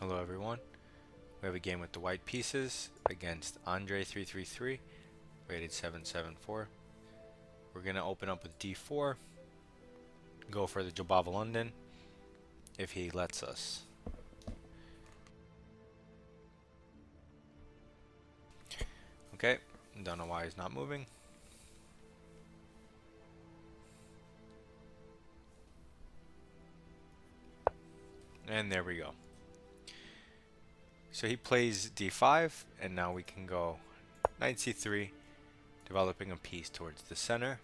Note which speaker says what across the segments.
Speaker 1: Hello everyone. We have a game with the white pieces against Andre 333, rated 774. We're going to open up with d4, go for the Jobava London if he lets us. Okay, don't know why he's not moving. And there we go. So he plays d5, and now we can go knight c3, developing a piece towards the center,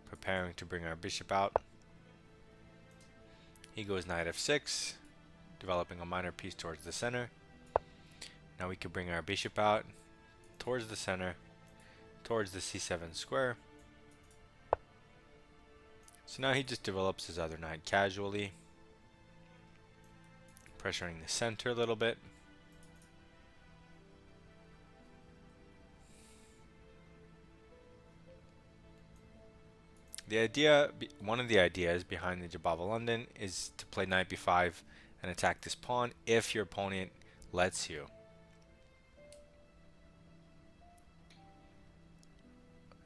Speaker 1: preparing to bring our bishop out. He goes knight f6, developing a minor piece towards the center. Now we can bring our bishop out towards the center, towards the c7 square. So now he just develops his other knight casually, pressuring the center a little bit. One of the ideas behind the Jobava London is to play knight b5 and attack this pawn if your opponent lets you.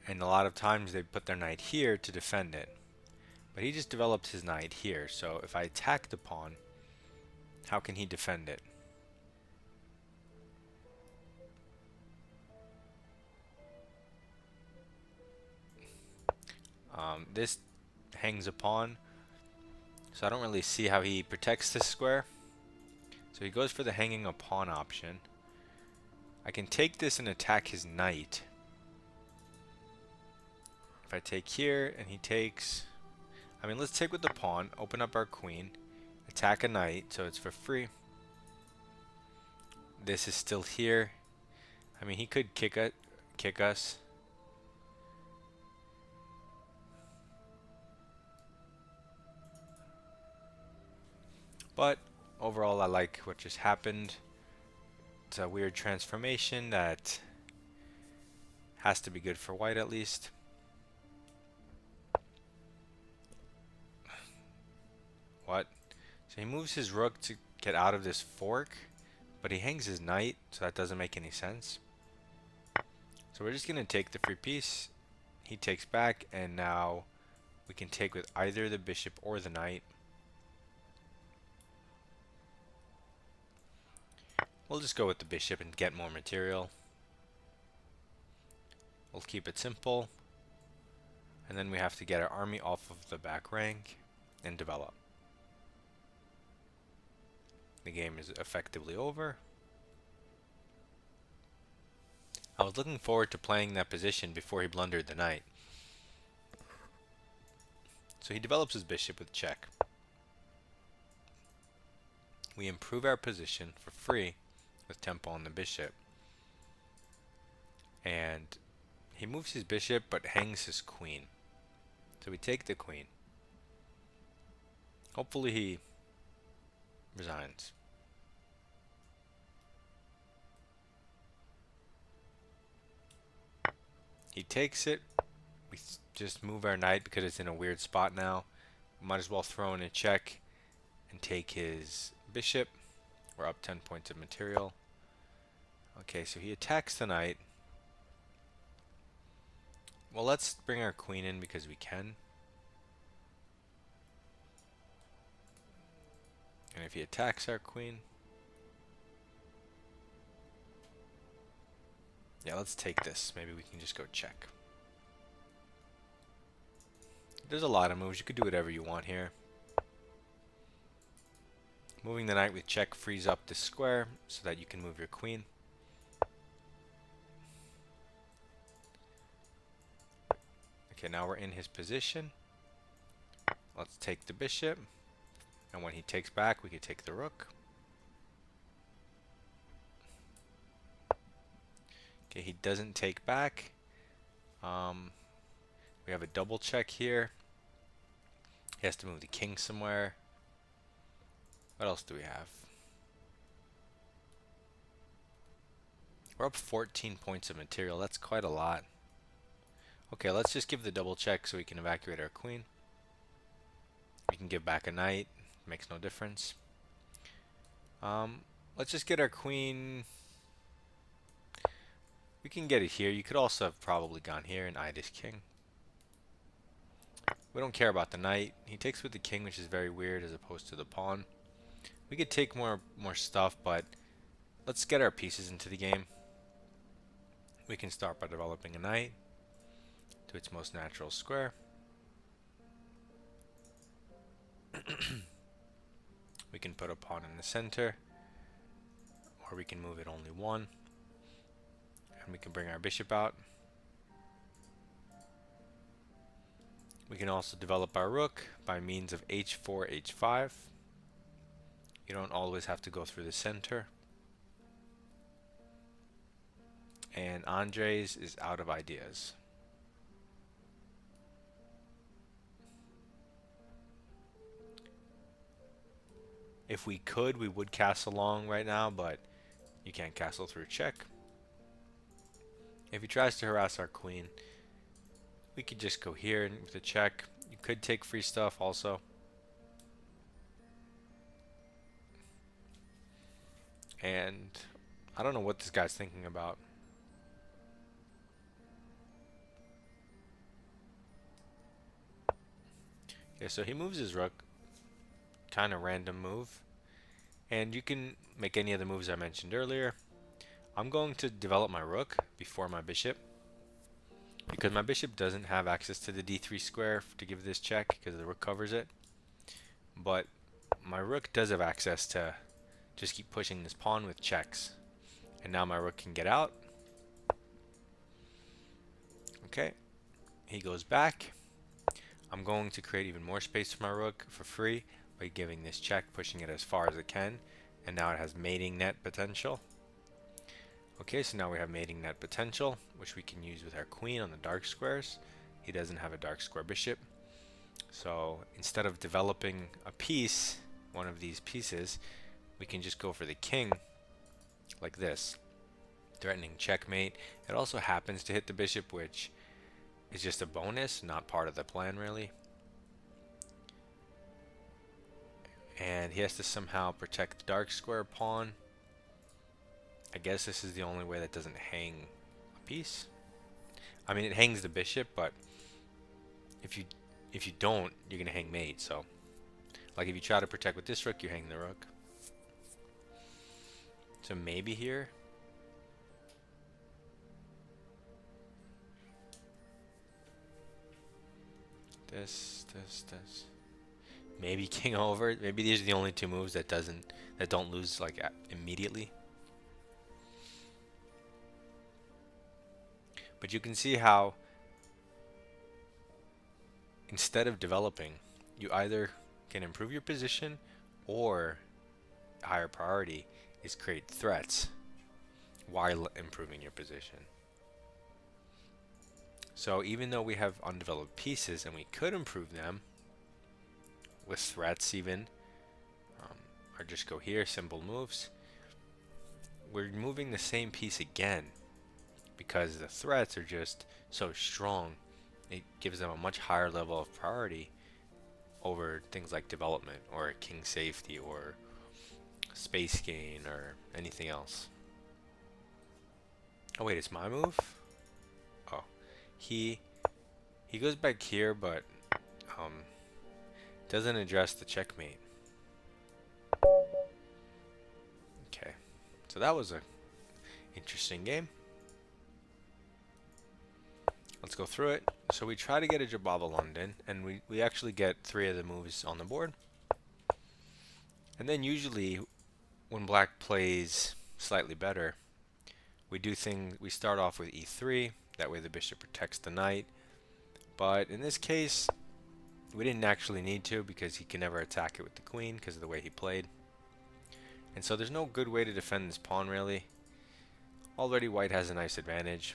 Speaker 1: And a lot of times they put their knight here to defend it. But he just developed his knight here, so if I attack the pawn, how can he defend it? This hangs a pawn, so I don't really see how he protects this square. So he goes for the hanging a pawn option. I can take this and attack his knight. If I take here and he takes... let's take with the pawn, open up our queen, attack a knight, so it's for free. This is still here. He could kick us. But overall, I like what just happened. It's a weird transformation that has to be good for white at least. What? So he moves his rook to get out of this fork, but he hangs his knight, so that doesn't make any sense. So we're just going to take the free piece. He takes back, and now we can take with either the bishop or the knight. We'll just go with the bishop and get more material. We'll keep it simple. And then we have to get our army off of the back rank and develop. The game is effectively over. I was looking forward to playing that position before he blundered the knight. So he develops his bishop with check. We improve our position for free with tempo on the bishop. And he moves his bishop but hangs his queen. So we take the queen. Hopefully he resigns. He takes it. We just move our knight because it's in a weird spot now. Might as well throw in a check and take his bishop. We're up 10 points of material. Okay, so he attacks the knight. Well, let's bring our queen in because we can. And if he attacks our queen... yeah, let's take this. Maybe we can just go check. There's a lot of moves. You could do whatever you want here. Moving the knight with check frees up this square so that you can move your queen. Okay, now we're in his position. Let's take the bishop. And when he takes back, we could take the rook. Okay, he doesn't take back. We have a double check here. He has to move the king somewhere. What else do we have? We're up 14 points of material. That's quite a lot. Okay, let's just give the double check so we can evacuate our queen. We can give back a knight. Makes no difference. Let's just get our queen. We can get it here. You could also have probably gone here and eyed his king. We don't care about the knight. He takes with the king, which is very weird as opposed to the pawn. We could take more stuff, but let's get our pieces into the game. We can start by developing a knight to its most natural square. We can put a pawn in the center, or we can move it only one. And we can bring our bishop out. We can also develop our rook by means of h4, h5. You don't always have to go through the center. And Andres is out of ideas. If we could, we would castle long right now, but you can't castle through check. If he tries to harass our queen, we could just go here with a check. You could take free stuff also. And I don't know what this guy's thinking about. Okay, so he moves his rook. Kind of random move. And you can make any of the moves I mentioned earlier. I'm going to develop my rook before my bishop, because my bishop doesn't have access to the d3 square to give this check because the rook covers it. But my rook does have access to just keep pushing this pawn with checks. And now my rook can get out. Okay, he goes back. I'm going to create even more space for my rook for free by giving this check, pushing it as far as it can. And now it has mating net potential. Okay, so now we have mating net potential, which we can use with our queen on the dark squares. He doesn't have a dark square bishop. So instead of developing a piece, one of these pieces, we can just go for the king like this, threatening checkmate. It also happens to hit the bishop, which is just a bonus, not part of the plan really. And he has to somehow protect the dark square pawn. I guess this is the only way that doesn't hang a piece. I mean, it hangs the bishop, but if you don't, you're gonna hang mate. So, like if you try to protect with this rook, you hang the rook. So maybe here. This. Maybe king over. Maybe these are the only two moves that don't lose like immediately. But you can see how instead of developing, you either can improve your position, or higher priority is create threats while improving your position. So even though we have undeveloped pieces and we could improve them with threats even, or just go here, simple moves, we're moving the same piece again because the threats are just so strong. It gives them a much higher level of priority over things like development or king safety or space gain or anything else. Oh wait, it's my move? Oh, he goes back here, but doesn't address the checkmate. Okay, so that was a interesting game. Let's go through it. So we try to get a Jobava London, and we actually get 3 of the moves on the board. And then usually when black plays slightly better, we start off with e3, that way the bishop protects the knight. But in this case, we didn't actually need to because he can never attack it with the queen because of the way he played. And so there's no good way to defend this pawn really. Already white has a nice advantage.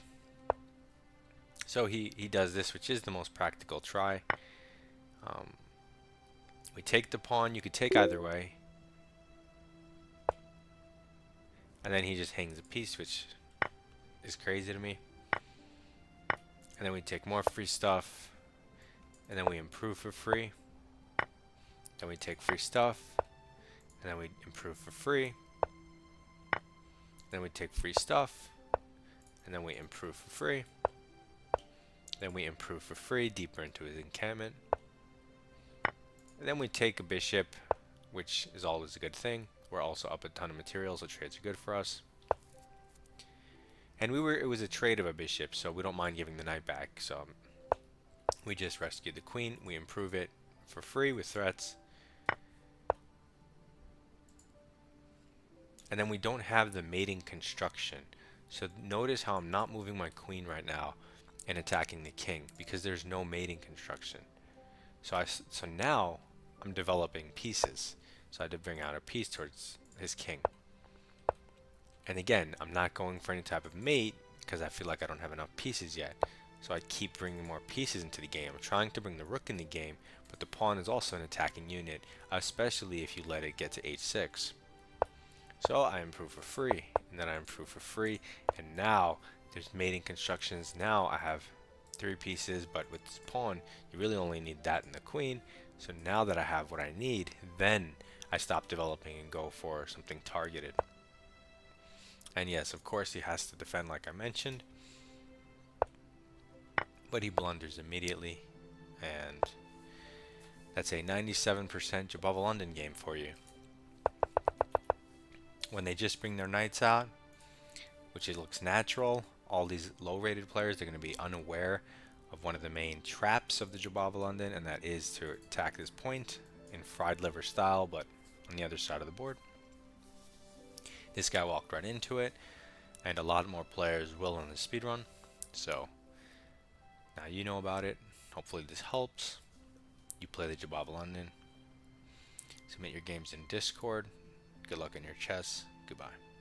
Speaker 1: So he does this, which is the most practical try. We take the pawn. You could take either way. And then he just hangs a piece, which is crazy to me. And then we take more free stuff. And then we improve for free. Then we take free stuff. and then we improve for free. Then we take free stuff, and then we improve for free. Then we improve for free deeper into his encampment. And then we take a bishop, which is always a good thing. We're also up a ton of materials, so trades are good for us. And it was a trade of a bishop, so we don't mind giving the knight back. So we just rescue the queen, we improve it for free with threats. And then we don't have the mating construction. So notice how I'm not moving my queen right now and attacking the king because there's no mating construction. So now I'm developing pieces. So I had to bring out a piece towards his king. And again, I'm not going for any type of mate because I feel like I don't have enough pieces yet. So I keep bringing more pieces into the game. I'm trying to bring the rook in the game, but the pawn is also an attacking unit, especially if you let it get to h6. So I improve for free, and then I improve for free, and now there's mating constructions. Now I have 3 pieces, but with this pawn, you really only need that and the queen. So now that I have what I need, then I stop developing and go for something targeted. And yes, of course, he has to defend like I mentioned, but he blunders immediately, and that's a 97% Jobava London game for you. When they just bring their knights out, which it looks natural, all these low-rated players are going to be unaware of one of the main traps of the Jobava London, and that is to attack this point in Frad liver style, but on the other side of the board. This guy walked right into it, and a lot more players will on the speedrun. So now you know about it. Hopefully this helps. You play the Jobava London. Submit your games in Discord. Good luck in your chess. Goodbye.